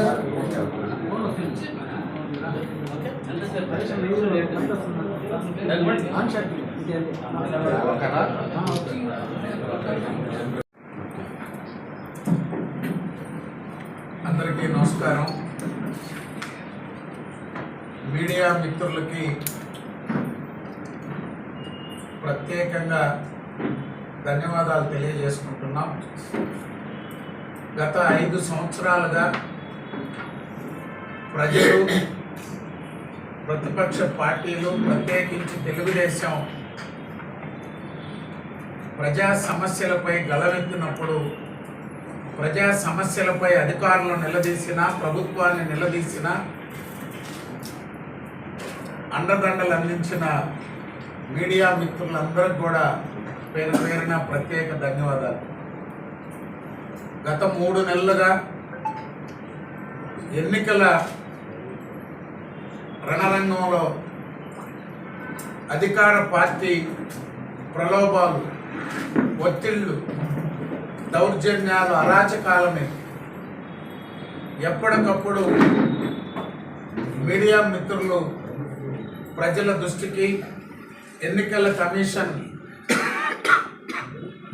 అందరికీ నమస్కారం. మీడియా మిత్రులకి ప్రత్యేకంగా ధన్యవాదాలు తెలియజేసుకుంటున్నాం. గత 5 సంవత్సరాలుగా ప్రజలు, ప్రతిపక్ష పార్టీలు, ప్రత్యేకించి తెలుగుదేశం ప్రజా సమస్యలపై గళమెత్తినప్పుడు, ప్రజా సమస్యలపై అధికారులను నిలదీసిన, ప్రభుత్వాన్ని నిలదీసిన, అండదండలు అందించిన మీడియా మిత్రులందరికీ కూడా పేరు పేరున ప్రత్యేక ధన్యవాదాలు. గత 3 నెలలుగా ఎన్నికల రణరంగంలో అధికార పార్టీ ప్రలోభాలు, ఒత్తిళ్లు, దౌర్జన్యాలు, అరాచకాలని ఎప్పటికప్పుడు మీడియా మిత్రులు ప్రజల దృష్టికి, ఎన్నికల కమిషన్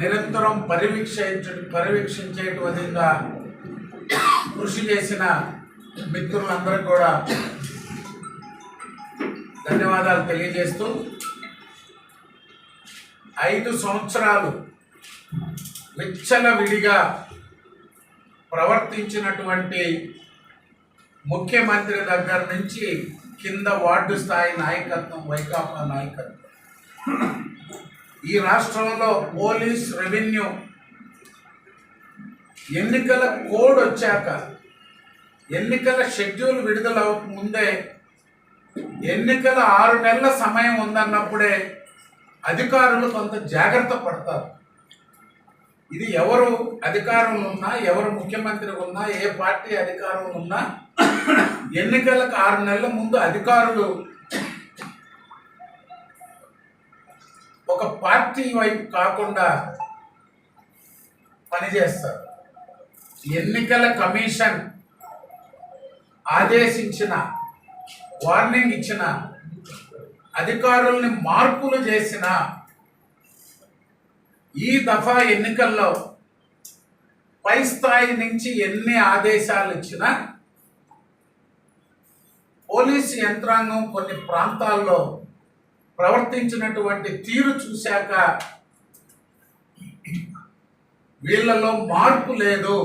నిరంతరం పర్యవేక్షించే విధంగా కృషి చేసిన మిత్రులందరూ కూడా ధన్యవాదాలు తెలియజేస్తూ, 5 సంవత్సరాలు విచ్చలవిడిగా ప్రవర్తించినటువంటి ముఖ్యమంత్రి దగ్గర నుంచి కింద వార్డు స్థాయి నాయకత్వం, వైకాపా నాయకత్వం, ఈ రాష్ట్రంలో పోలీస్, రెవెన్యూ ఎన్నికల కోడ్ వచ్చాక, ఎన్నికల షెడ్యూల్ విడుదల ముందే, ఎన్నికల 6 నెలల సమయం ఉందన్నప్పుడే అధికారులు కొంత జాగ్రత్త పడతారు. ఇది ఎవరు అధికారంలో ఉన్నా, ఎవరు ముఖ్యమంత్రి ఉన్నా, ఏ పార్టీ అధికారంలో ఉన్నా, ఎన్నికలకు 6 నెలల ముందు అధికారులు ఒక పార్టీ వైపు కాకుండా పనిచేస్తారు. ఎన్నికల కమిషన్ ఆదేశించిన, వార్నింగ్ ఇచ్చిన, అధికారుల్ని మార్పులు చేసిన ఈ దఫా ఎన్నికల్లో పై స్థాయి నుంచి ఎన్ని ఆదేశాలు ఇచ్చినా పోలీసు యంత్రాంగం కొన్ని ప్రాంతాల్లో ప్రవర్తించినటువంటి తీరు చూశాక వీళ్ళలో మార్పు లేదు,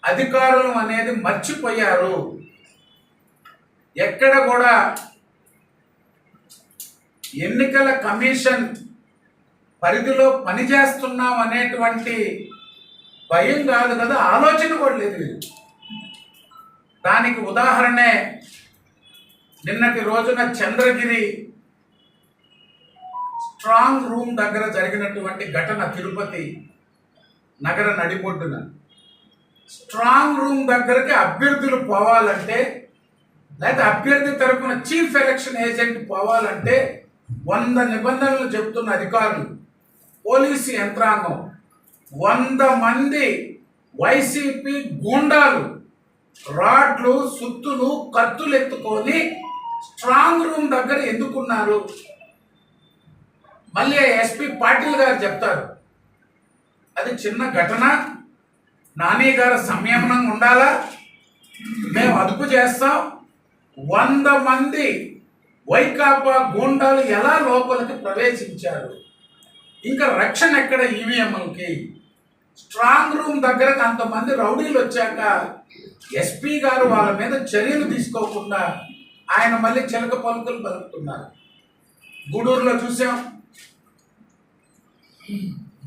అధికారులు అనేది మర్చిపోయారు, ఎక్కడ కూడా ఎన్నికల కమిషన్ పరిధిలో పనిచేస్తున్నాం అనేటువంటి భయం కాదు కదా, ఆలోచన కూడా లేదు. దానికి ఉదాహరణే నిన్నటి రోజున చంద్రగిరి స్ట్రాంగ్ రూమ్ దగ్గర జరిగినటువంటి ఘటన. తిరుపతి నగర నడిబొడ్డున స్ట్రాంగ్ రూమ్ దగ్గరకి అభ్యర్థులు పోవాలంటే, లేదా అభ్యర్థి తరపున చీఫ్ ఎలక్షన్ ఏజెంట్ పోవాలంటే 100 నిబంధనలు చెబుతున్న అధికారులు, పోలీసు యంత్రాంగం, 100 మంది వైసీపీ గూండాలు రాడ్లు, సుత్తులు, కత్తులు ఎత్తుకొని స్ట్రాంగ్ రూమ్ దగ్గర ఎందుకున్నారు? మళ్ళీ ఎస్పీ పాటిల్ గారు చెప్తారు అది చిన్న ఘటన, నాని గారు సంయమనంగా ఉండాలా, మేము అదుపు చేస్తాం. 100 మంది వైకాపా గూండాలు ఎలా లోపలికి ప్రవేశించారు? ఇంకా రక్షణ ఎక్కడ ఈవీఎంలకి? స్ట్రాంగ్ రూమ్ దగ్గరకు అంతమంది రౌడీలు వచ్చాక ఎస్పీ గారు వాళ్ళ మీద చర్యలు తీసుకోకుండా ఆయన మళ్ళీ చిలక పలుకులు పలుకుతున్నారు. గూడూరులో చూసాం.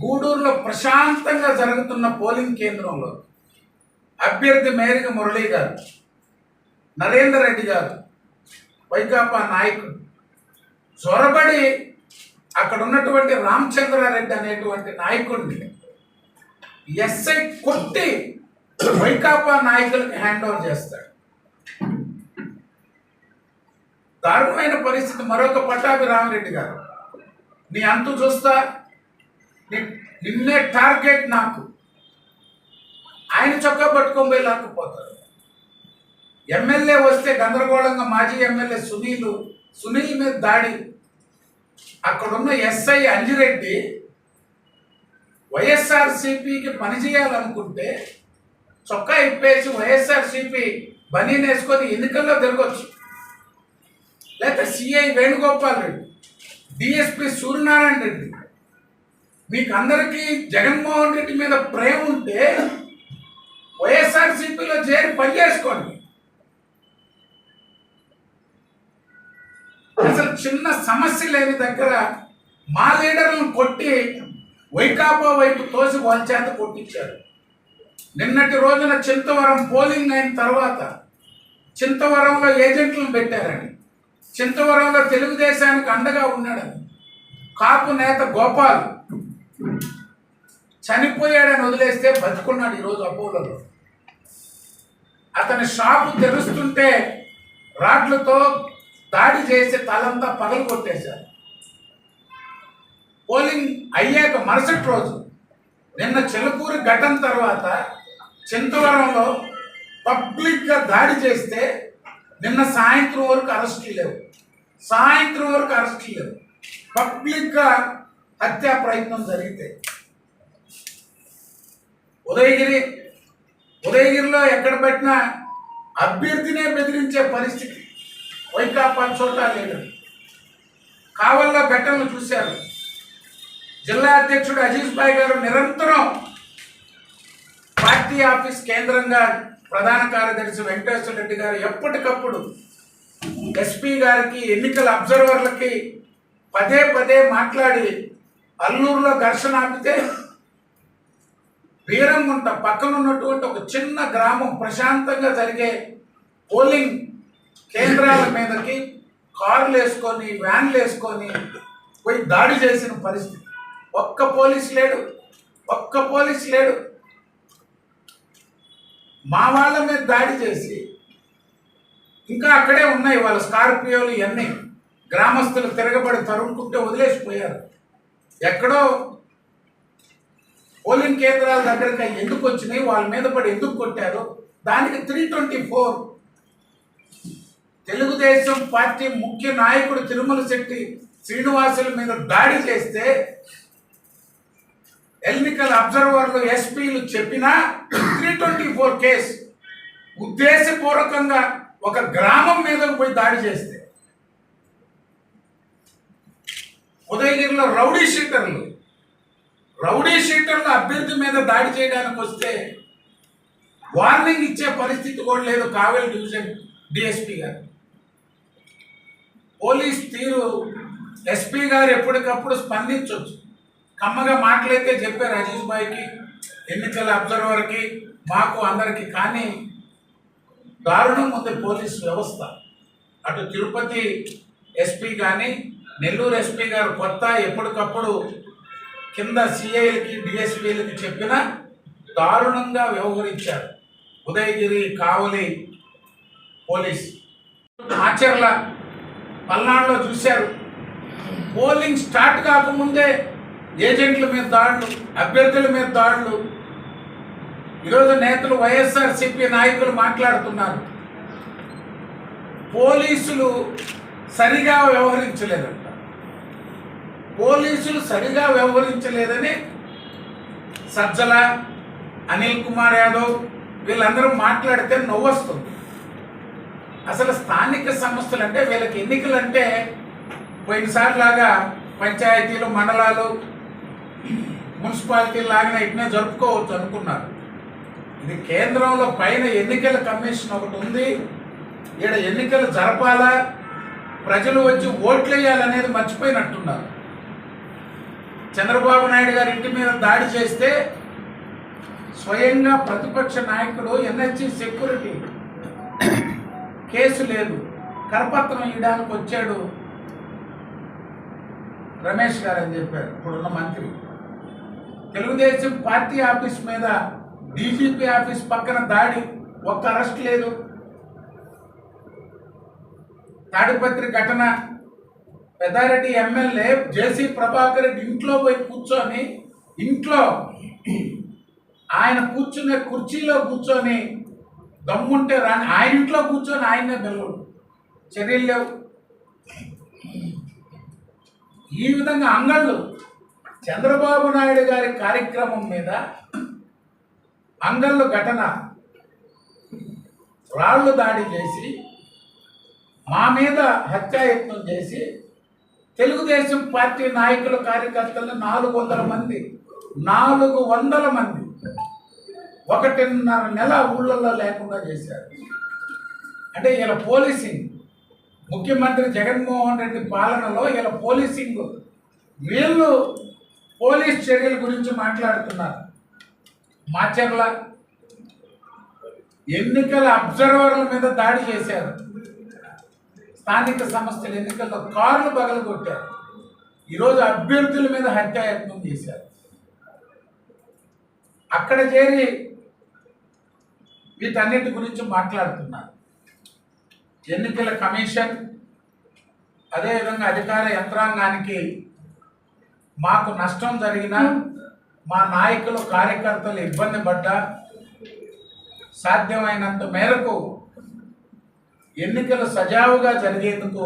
గూడూరులో ప్రశాంతంగా జరుగుతున్న పోలింగ్ కేంద్రంలో అభ్యర్థి మేరిగ మురళీ గారు, నరేందర్ రెడ్డి గారు, వైకాపా నాయకుడు చొరబడి అక్కడ ఉన్నటువంటి రామచంద్రారెడ్డి అనేటువంటి నాయకుడిని ఎస్ఐ కొట్టి వైకాపా నాయకులకు హ్యాండ్ ఓవర్ చేస్తాడు. దారుణమైన పరిస్థితి. మరొక పట్టాభి రామరెడ్డి గారు, నీ అంతు చూస్తా, నిన్నే టార్గెట్ నాకు ఆయన చొక్కా పట్టుకొని పోయి లాక్కుపోతారు. ఎమ్మెల్యే వస్తే గందరగోళంగా మాజీ ఎమ్మెల్యే సునీల్ మీద దాడి. అక్కడున్న ఎస్ఐ అంజిరెడ్డి వైఎస్ఆర్సీపీకి పనిచేయాలనుకుంటే చొక్కా ఇప్పేసి వైఎస్ఆర్సీపీ బనీని వేసుకొని ఎన్నికల్లో తిరగొచ్చు. లేకపోతే సిఐ వేణుగోపాల్ రెడ్డి, డిఎస్పి సూర్యనారాయణ రెడ్డి, మీకు అందరికీ జగన్మోహన్ రెడ్డి మీద ప్రేమ ఉంటే వైఎస్ఆర్సీపీలో చేరి పనిచేసుకోండి. అసలు చిన్న సమస్య లేని దగ్గర మా లీడర్లను కొట్టి వైకాపా వైపు తోసి వాళ్ళ చేత కొట్టించారు. నిన్నటి రోజున చింతవరం పోలింగ్ అయిన తర్వాత చింతవరంలో ఏజెంట్లను పెట్టారని, చింతవరంలో తెలుగుదేశానికి అండగా ఉన్నాడని కాపు నేత గోపాల్ చనిపోయాడని వదిలేస్తే బతుకున్నాడు ఈరోజు అపోలోలో. అతని షాపు తెరుస్తుంటే రాడ్లతో దాడి చేసి తలంతా పగలు కొట్టేశారు. పోలింగ్ అయ్యాక మరుసటి రోజు నిన్న చిలకూరు ఘటన తర్వాత చింతవరంలో పబ్లిక్గా దాడి చేస్తే నిన్న సాయంత్రం వరకు అరెస్టులు లేవు. పబ్లిక్గా హత్యా ప్రయత్నం జరిగితే ఉదయగిరిలో ఎక్కడ పెట్టినా అభ్యర్థినే బెదిరించే పరిస్థితి వైకాపా చోట లేదు. కావల్లో ఘటనలు చూశారు. జిల్లా అధ్యక్షుడు అజీజ్ భాయ్ గారు నిరంతరం పార్టీ ఆఫీస్ కేంద్రంగా ప్రధాన కార్యదర్శి వెంకటేశ్వర రెడ్డి గారు ఎప్పటికప్పుడు ఎస్పీ గారికి, ఎన్నికల అబ్జర్వర్లకి పదే మాట్లాడి అల్లూరులో ఘర్షణ ఆపితే వీరంగుంట పక్కన ఉన్నటువంటి ఒక చిన్న గ్రామం ప్రశాంతంగా జరిగే పోలింగ్ కేంద్రాల మీదకి కార్లు వేసుకొని, వ్యాన్లు వేసుకొని పోయి దాడి చేసిన పరిస్థితి. ఒక్క పోలీస్ లేడు. మా వాళ్ళ మీద దాడి చేసి ఇంకా అక్కడే ఉన్నాయి వాళ్ళ స్కార్పియోలు ఇవన్నీ. గ్రామస్తులు తిరగబడి తరుముకుంటే వదిలేసిపోయారు. ఎక్కడో పోలింగ్ కేంద్రాల దగ్గరికి ఎందుకు వచ్చినాయి, వాళ్ళ మీద పడి ఎందుకు కొట్టారు, దానికి 324 తెలుగుదేశం పార్టీ ముఖ్య నాయకుడు తిరుమల శెట్టి శ్రీనివాసుల మీద దాడి చేస్తే ఎన్నికల అబ్జర్వర్లు, ఎస్పీలు చెప్పినా 324 కేసు. ఉద్దేశపూర్వకంగా ఒక గ్రామం మీదకు పోయి దాడి చేస్తే ఉదయగిరిలో రౌడీ షీటర్లు అభ్యర్థి మీద దాడి చేయడానికి వస్తే వార్నింగ్ ఇచ్చే పరిస్థితి కూడా లేదు కావేరి డివిజన్ డిఎస్పీ గారు. పోలీస్ తీరు ఎస్పీ గారు ఎప్పటికప్పుడు స్పందించవచ్చు. కమ్మగా మాటలైతే చెప్పారు అజీజ్ భాయ్కి, ఎన్నికల అబ్జర్వర్కి, మాకు అందరికీ. కానీ దారుణం ఉంది పోలీస్ వ్యవస్థ. అటు తిరుపతి ఎస్పీ కానీ, నెల్లూరు ఎస్పీ గారు కొత్త ఎప్పటికప్పుడు కింద సిఐలకి, డిఎస్పీలకి చెప్పినా దారుణంగా వ్యవహరించారు. ఉదయగిరి, కావలి పోలీస్. ఆచర్ల, పల్నాడులో చూశారు. పోలింగ్ స్టార్ట్ కాకముందే ఏజెంట్ల మీద దాడులు, అభ్యర్థుల మీద దాడులు. ఈరోజు నేతలు, వైఎస్ఆర్సీపీ నాయకులు మాట్లాడుతున్నారు, పోలీసులు సరిగా వ్యవహరించలేదని సజ్జల, అనిల్ కుమార్ యాదవ్ వీళ్ళందరూ మాట్లాడితే నవ్వొస్తుంది. అసలు స్థానిక సంస్థలు అంటే వీళ్ళకి ఎన్నికలు అంటే పోయినసారి లాగా పంచాయతీలు, మండలాలు, మున్సిపాలిటీలు లాగానే ఇట్నే జరుపుకోవచ్చు అనుకున్నారు. ఇది కేంద్రంలో పైన ఎన్నికల కమిషన్ ఒకటి ఉంది. ఈడ ఎన్నికలు జరపాలా, ప్రజలు వచ్చి ఓట్లు వేయాలనేది మర్చిపోయినట్టున్నారు. చంద్రబాబు నాయుడు గారి ఇంటి మీద దాడి చేస్తే స్వయంగా ప్రతిపక్ష నాయకుడు ఎన్హెచ్సి సెక్యూరిటీ కేసు లేదు, కరపత్రం ఇవ్వడానికి వచ్చాడు రమేష్ గారు అని చెప్పారు ఇప్పుడున్న మంత్రి. తెలుగుదేశం పార్టీ ఆఫీస్ మీద డీజీపీ ఆఫీస్ పక్కన దాడి, ఒక్క అరెస్ట్ లేదు. తాడిపత్రి ఘటన, పెద్దారెడ్డి ఎమ్మెల్యే జేసీ ప్రభాకర్ రెడ్డి ఇంట్లో పోయి కూర్చొని ఇంట్లో ఆయన కూర్చునే కుర్చీలో కూర్చొని దమ్ముంటే రాని ఆయన ఇంట్లో కూర్చొని ఆయనే బెల్లడు, చర్యలు లేవు. ఈ విధంగా అంగళ్ళు చంద్రబాబు నాయుడు గారి కార్యక్రమం మీద అంగళ్ళు ఘటన రాళ్లు దాడి చేసి మా మీద హత్యాయత్నం చేసి తెలుగుదేశం పార్టీ నాయకుల కార్యకర్తలను 400 మంది 1.5 నెల ఊళ్ళల్లో లేకుండా చేశారు. అంటే ఇలా పోలీసింగ్, ముఖ్యమంత్రి జగన్మోహన్ రెడ్డి పాలనలో ఇలా పోలీసింగ్, వీళ్ళు పోలీస్ చర్యల గురించి మాట్లాడుతున్నారు. మాచర్ల ఎన్నికల అబ్జర్వర్ల మీద దాడి చేశారు. స్థానిక సంస్థల ఎన్నికల్లో కార్లు పగలగొట్టారు. ఈరోజు అభ్యర్థుల మీద హత్యాయత్నం చేశారు. అక్కడ చేరి వీటన్నిటి గురించి మాట్లాడుతున్నారు. ఎన్నికల కమిషన్, అదేవిధంగా అధికార యంత్రాంగానికి మాకు నష్టం జరిగినా, మా నాయకులు కార్యకర్తలు ఇబ్బంది పడ్డా సాధ్యమైనంత మేరకు ఎన్నికలు సజావుగా జరిగేందుకు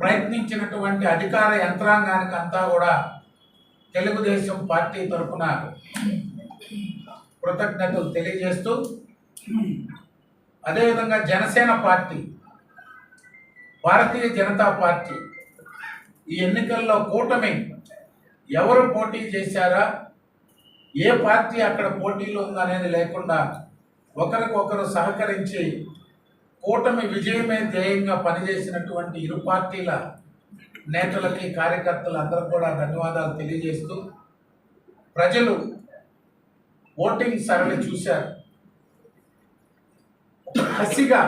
ప్రయత్నించినటువంటి అధికార యంత్రాంగానికి అంతా కూడా తెలుగుదేశం పార్టీ తరఫున కృతజ్ఞతలు తెలియజేస్తూ, అదేవిధంగా జనసేన పార్టీ, భారతీయ జనతా పార్టీ ఈ ఎన్నికల్లో కూటమి ఎవరు పోటీ చేశారా, ఏ పార్టీ అక్కడ పోటీలో ఉందనేది లేకుండా ఒకరికొకరు సహకరించి కూటమి విజయమే ధ్యేయంగా పనిచేసినటువంటి ఇరు పార్టీల నేతలకి, కార్యకర్తలందరూ కూడా ధన్యవాదాలు తెలియజేస్తూ, ప్రజలు ఓటింగ్ సరళి చూశారు. కసిగా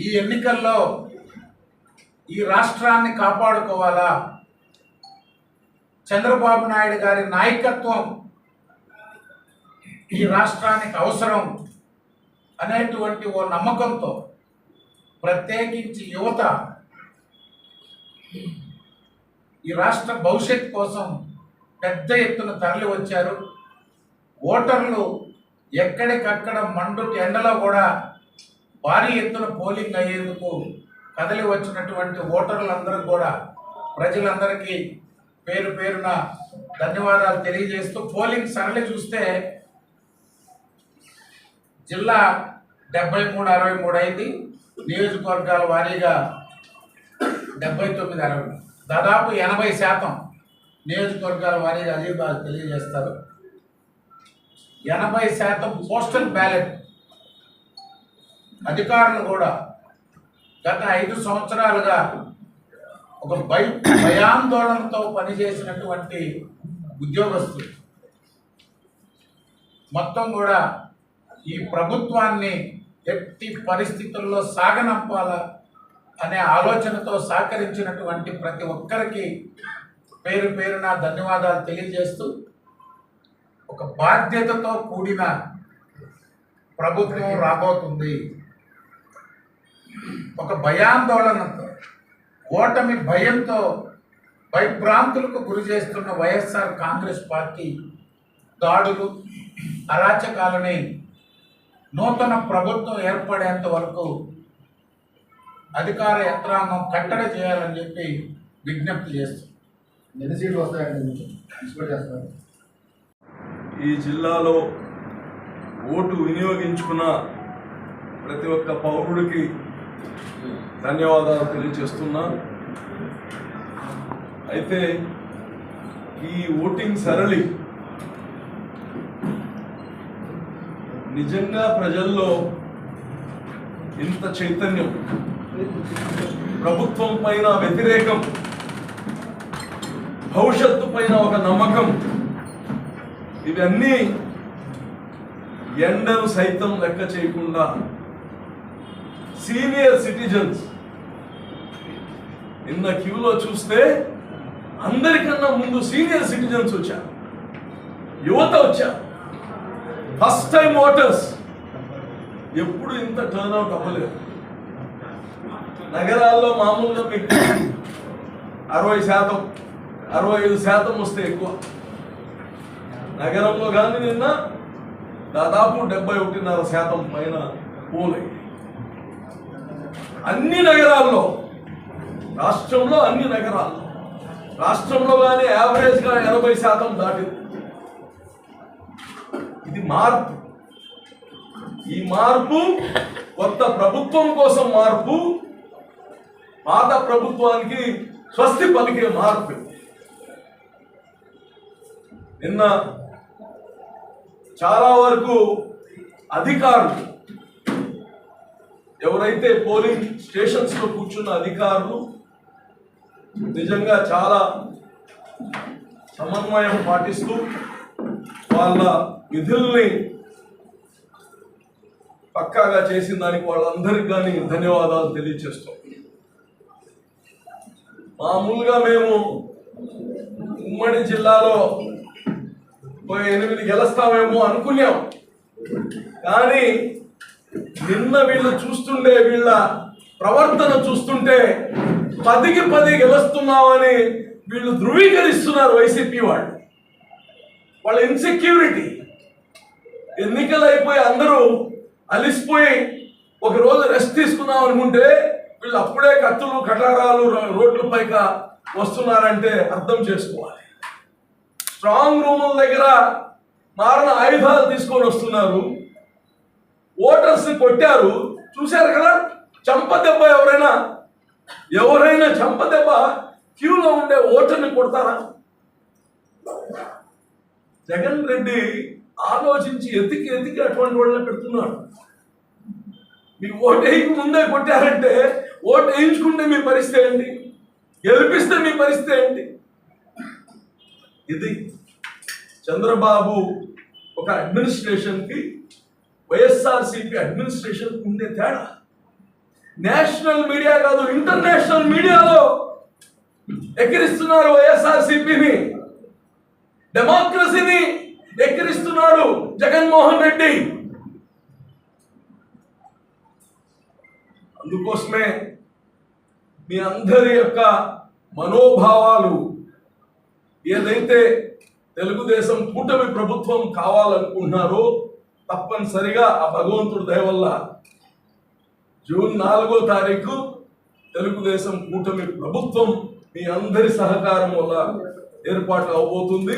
ఈ ఎన్నికల్లో ఈ రాష్ట్రాన్ని కాపాడుకోవాలా, చంద్రబాబు నాయుడు గారి నాయకత్వం ఈ రాష్ట్రానికి అవసరం అనేటువంటి ఓ నమ్మకంతో ప్రత్యేకించి యువత ఈ రాష్ట్ర భవిష్యత్ కోసం పెద్ద ఎత్తున తరలి వచ్చారు. ఓటర్లు ఎక్కడికక్కడ మండుటి ఎండలో కూడా భారీ ఎత్తున పోలింగ్ అయ్యేందుకు కదలి వచ్చినటువంటి ఓటర్లందరూ కూడా ప్రజలందరికీ పేరు పేరున ధన్యవాదాలు తెలియజేస్తూ, పోలింగ్ సరళి చూస్తే జిల్లా 73-63 అయింది, నియోజకవర్గాల వారీగా 79-60, దాదాపు 80% నియోజకవర్గాల వారీగా అజీబాబు తెలియజేస్తారు. 80% పోస్టల్ బ్యాలెట్. అధికారులు కూడా గత 5 సంవత్సరాలుగా ఒక భయాందోళనతో పనిచేసినటువంటి ఉద్యోగస్తులు మొత్తం కూడా ఈ ప్రభుత్వాన్ని ఎట్టి పరిస్థితుల్లో సాగనంపాలా అనే ఆలోచనతో సహకరించినటువంటి ప్రతి ఒక్కరికి పేరు పేరున ధన్యవాదాలు తెలియజేస్తూ, ఒక బాధ్యతతో కూడిన ప్రభుత్వం రాబోతుంది. ఒక భయాందోళనతో, ఓటమి భయంతో భయభ్రాంతులకు గురి చేస్తున్న వైఎస్ఆర్ కాంగ్రెస్ పార్టీ దాడులు, అరాచకాలని నూతన ప్రభుత్వం ఏర్పడేంత వరకు అధికార యంత్రాంగం కట్టడి చేయాలని చెప్పి విజ్ఞప్తి చేస్తుంది. ఎన్ని సీట్లు వస్తాయండి చేస్తారు? ఈ జిల్లాలో ఓటు వినియోగించుకున్న ప్రతి ఒక్క పౌరుడికి ధన్యవాదాలు తెలియజేస్తున్నా. అయితే ఈ ఓటింగ్ సరళి నిజంగా ప్రజల్లో ఇంత చైతన్యం, ప్రభుత్వం పైన వ్యతిరేకం, భవిష్యత్తు పైన ఒక నమ్మకం, ఇవన్నీ ఎండను సైతం లెక్క చేయకుండా సీనియర్ సిటిజన్స్ నిన్న క్యూలో చూస్తే అందరికన్నా ముందు సీనియర్ సిటిజన్స్ వచ్చారు, యువత వచ్చారు, ఫస్ట్ టైం ఓటర్స్. ఎప్పుడు ఇంత టర్న్అవుట్ అవ్వలేదు. నగరాల్లో మామూలుగా మీకు 60%, 65% వస్తే ఎక్కువ. నగరంలో కానీ నిన్న దాదాపు 71.5% పైన పోలై. అన్ని నగరాల్లో, రాష్ట్రంలో అన్ని నగరాల్లో, రాష్ట్రంలో కానీ యావరేజ్గా 80% దాటింది. ఇది మార్పు. ఈ మార్పు కొత్త ప్రభుత్వం కోసం మార్పు, పాత ప్రభుత్వానికి స్వస్తి పలికే మార్పు. నిన్న చాలా వరకు అధికారులు, ఎవరైతే పోలింగ్ స్టేషన్స్ లో కూర్చున్న అధికారులు నిజంగా చాలా సమన్వయం పాటిస్తూ వాళ్ళ విధుల్ని పక్కాగా చేసిన దానికి వాళ్ళందరికీ కానీ ధన్యవాదాలు తెలియజేస్తాం. మామూలుగా మేము ఉమ్మడి జిల్లాలో 8 గెలుస్తామేమో అనుకున్నాం, కానీ నిన్న వీళ్ళు చూస్తుంటే, వీళ్ళ ప్రవర్తన చూస్తుంటే 10కి 10 గెలుస్తున్నామని వీళ్ళు ధృవీకరిస్తున్నారు. వైసీపీ వాళ్ళ ఇన్సెక్యూరిటీ. ఎన్నికలు అయిపోయి అందరూ అలిసిపోయి ఒక రోజు రెస్ట్ తీసుకుందాం అనుకుంటే వీళ్ళు అప్పుడే కత్తులు కటారాలు రోడ్ల పైక వస్తున్నారంటే అర్థం చేసుకోవాలి. స్ట్రాంగ్ రూముల దగ్గర మారణ ఆయుధాలు తీసుకొని వస్తున్నారు. ఓటర్స్ కొట్టారు, చూశారు కదా. చంపదెబ్బ ఎవరైనా చంపదెబ్బ క్యూలో ఉండే ఓటర్ని కొడతారా? జగన్ రెడ్డి ఆలోచించి ఎతికి అటువంటి వాళ్ళని పెడుతున్నాడు. మీకు ఓటు వేయక ముందే కొట్టారంటే, ఓటు వేయించుకుంటే మీ పరిస్థితి ఏంటి? గెలిపిస్తే మీ పరిస్థితి ఏంటి? ఇది చంద్రబాబు ఒక అడ్మినిస్ట్రేషన్కి, వైఎస్ఆర్సీపీ అడ్మినిస్ట్రేషన్ ఉండే తేడా. నేషనల్ మీడియా కాదు, ఇంటర్నేషనల్ మీడియాలో ఎక్కిరిస్తున్నారు వైఎస్ఆర్సీపీని, డెమోక్రసీని ఎక్కిరిస్తున్నాడు జగన్మోహన్ రెడ్డి. అందుకోసమే మీ అందరి యొక్క మనోభావాలు, ఏదైతే తెలుగుదేశం కూటమి ప్రభుత్వం కావాలనుకుంటున్నారో తప్పనిసరిగా ఆ భగవంతుడి దయ వల్ల జూన్ 4వ తారీఖు తెలుగుదేశం కూటమి ప్రభుత్వం మీ అందరి సహకారం వల్ల ఏర్పాటు అవబోతుంది.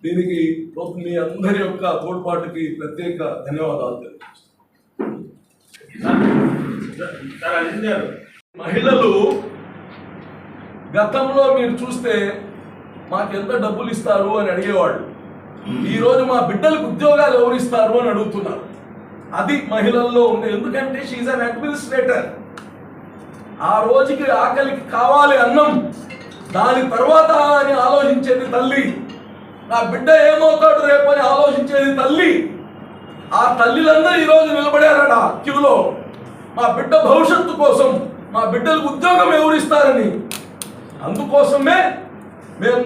దీనికి మీ అందరి యొక్క తోడ్పాటుకి ప్రత్యేక ధన్యవాదాలు తెలియజేస్తున్నాను. మహిళలు గతంలో మీరు చూస్తే మాకెంత డబ్బులు ఇస్తారు అని అడిగేవాడు. ఈరోజు మా బిడ్డలకు ఉద్యోగాలు ఎవరు ఇస్తారు అని అడుగుతున్నారు. అది మహిళల్లో ఉంది. ఎందుకంటే షీఈ్ అన్ అడ్మినిస్ట్రేటర్. ఆ రోజుకి ఆకలికి కావాలి అన్నం, దాని తర్వాత అని ఆలోచించేది తల్లి. నా బిడ్డ ఏమవుతాడు రేపు అని ఆలోచించేది తల్లి. ఆ తల్లిలందరూ ఈరోజు నిలబడారట క్యూలో, మా బిడ్డ భవిష్యత్తు కోసం, మా బిడ్డలకు ఉద్యోగం ఎవరిస్తారని. అందుకోసమే మేము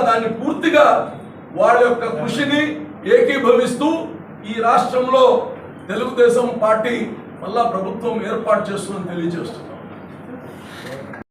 దాన్ని పూర్తిగా వాళ్ళ యొక్క కృషిని ఏకీభవిస్తూ ఈ రాష్ట్రంలో తెలుగుదేశం పార్టీ మళ్ళా ప్రభుత్వం ఏర్పాటు చేస్తుందని తెలియజేస్తుంది.